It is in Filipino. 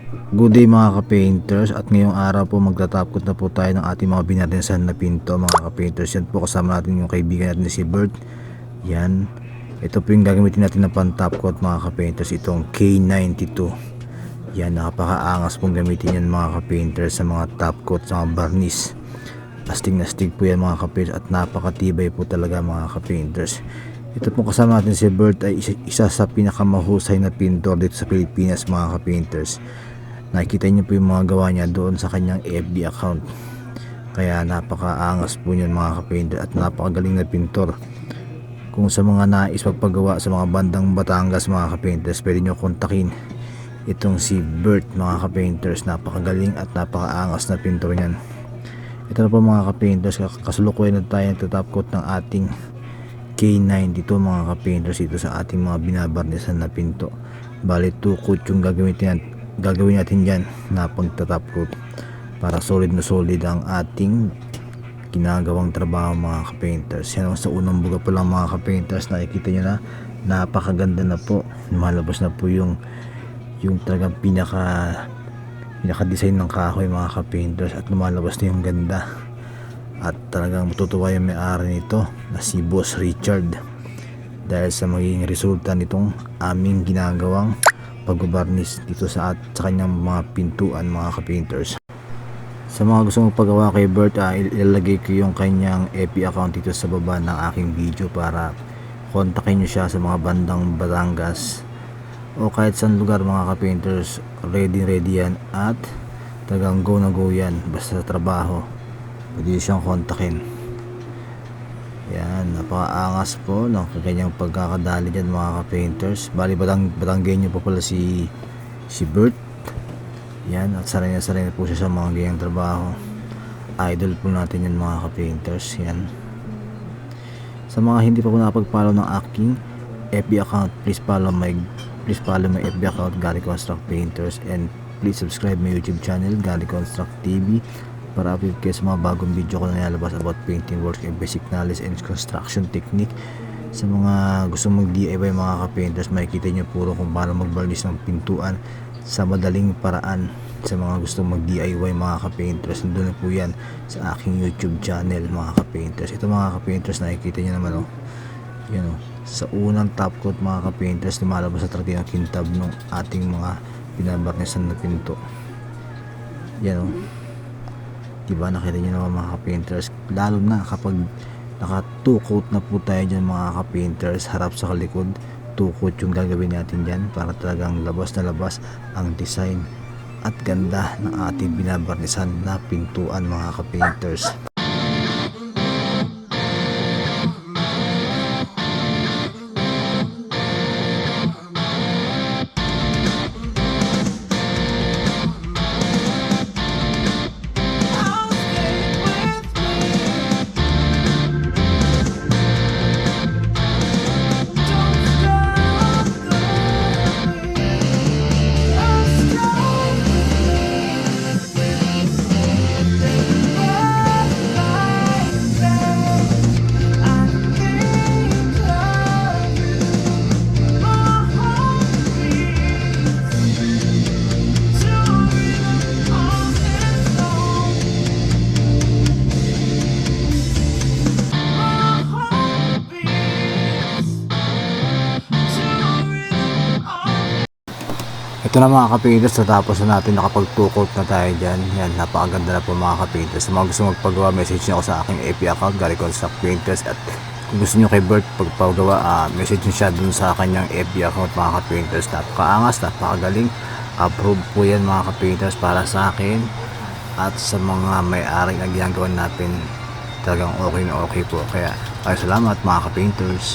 Good day mga ka-painters, at ngayong araw po magtatop coat na po tayo ng ating mga binarnisahan na pinto mga ka-painters. Yan po, kasama natin yung kaibigan natin si Bert. Yan, ito po yung gagamitin natin na pan top coat mga ka-painters, itong K92. Yan, napakaangas pong gamitin yan mga ka-painters sa mga top coat, sa mga barnis. Astig na astig po yan mga ka-painters, at napakatibay po talaga mga ka-painters. Ito po kasama natin si Bert ay isa sa pinakamahusay na pintor dito sa Pilipinas mga ka-painters. Nakikita niyo po yung mga gawa niya doon sa kanyang FB account. Kaya napakaangas po niyan mga ka-painter, at napakagaling na pintor. Kung sa mga nais magpagawa sa mga bandang Batangas mga ka-painters, pwede niyo kontakin itong si Bert mga ka-painters. Napakagaling at napakaangas na pintor niyan. Ito na po mga ka-painters, kasulukuyan na tayo nagtatop coat ng ating K92 mga ka-painters dito sa ating mga binabarnisan na pinto. Bali 2 coat yung gagawin natin dyan na pagtatop coat para solid na solid ang ating ginagawang trabaho mga ka-painters. Yan, sa unang buga pa lang mga ka-painters, nakikita nyo na napakaganda na po, lumalabas na po yung talagang pinaka design ng kahoy mga ka-painters, at lumalabas na yung ganda. At talagang matutuwa yung may-ari nito na si Boss Richard dahil sa magiging resulta nitong aming ginagawang pagbabarnis dito sa kanyang mga pintuan mga ka-painters. Sa mga gusto magpagawa kay Bert, ilalagay ko yung kanyang FB account dito sa baba ng aking video para kontakin nyo siya sa mga bandang Batangas o kahit saan lugar mga ka-painters. Ready yan, at talagang go na go yan. Basta sa trabaho, pwede siyang kontakin. Yan, napakaangas po ng kanyang pagkakadali dyan mga ka-painters. Bali Batanggenyo po pala si Bert. Yan, at sanay na po siya sa mga ganyang trabaho. Idol po natin yan mga ka-painters. Yan, sa mga hindi pa po nakapag-follow ng aking FB account, please follow my FB account, Gary Construct Painters, and please subscribe my YouTube channel, Gary Construct TV, para update kayo sa mga bagong video ko na nilalabas about painting work and basic knowledge and construction technique. Sa mga gusto mag DIY mga ka-painters, makikita nyo puro kung paano mag-varnish ng pintuan sa madaling paraan. Sa mga gusto mag DIY mga ka-painters, nandun na po yan sa aking YouTube channel mga ka-painters. Ito mga ka-painters, nakikita nyo naman yan sa unang top coat mga ka-painters, lumalabas sa talaga yung kintab ng ating mga binabarnisan na pinto. Yan diba, nakita nyo naman mga ka-painters, lalo na kapag naka 2 coat na po tayo dyan mga ka-painters, harap sa kalikod 2 coat yung gagawin natin dyan para talagang labas na labas ang design at ganda ng ating binabarnisan na pintuan mga ka-painters. Ito na mga ka-painters, natapos na natin, nakapag-2-coat na tayo dyan. Yan, napakaganda na po mga ka-painters. Sa mga gusto magpagawa, message nyo ako sa aking FB account, Gary Construct Painters. At kung gusto nyo kay Bert pagpagawa, message nyo siya dun sa kanyang FB account mga ka-painters. Napakaangas, napakagaling. Approve po yan mga ka-painters para sa akin at sa mga may-ari na ginagawa natin. Talagang okay na okay po. Kaya salamat mga ka-painters.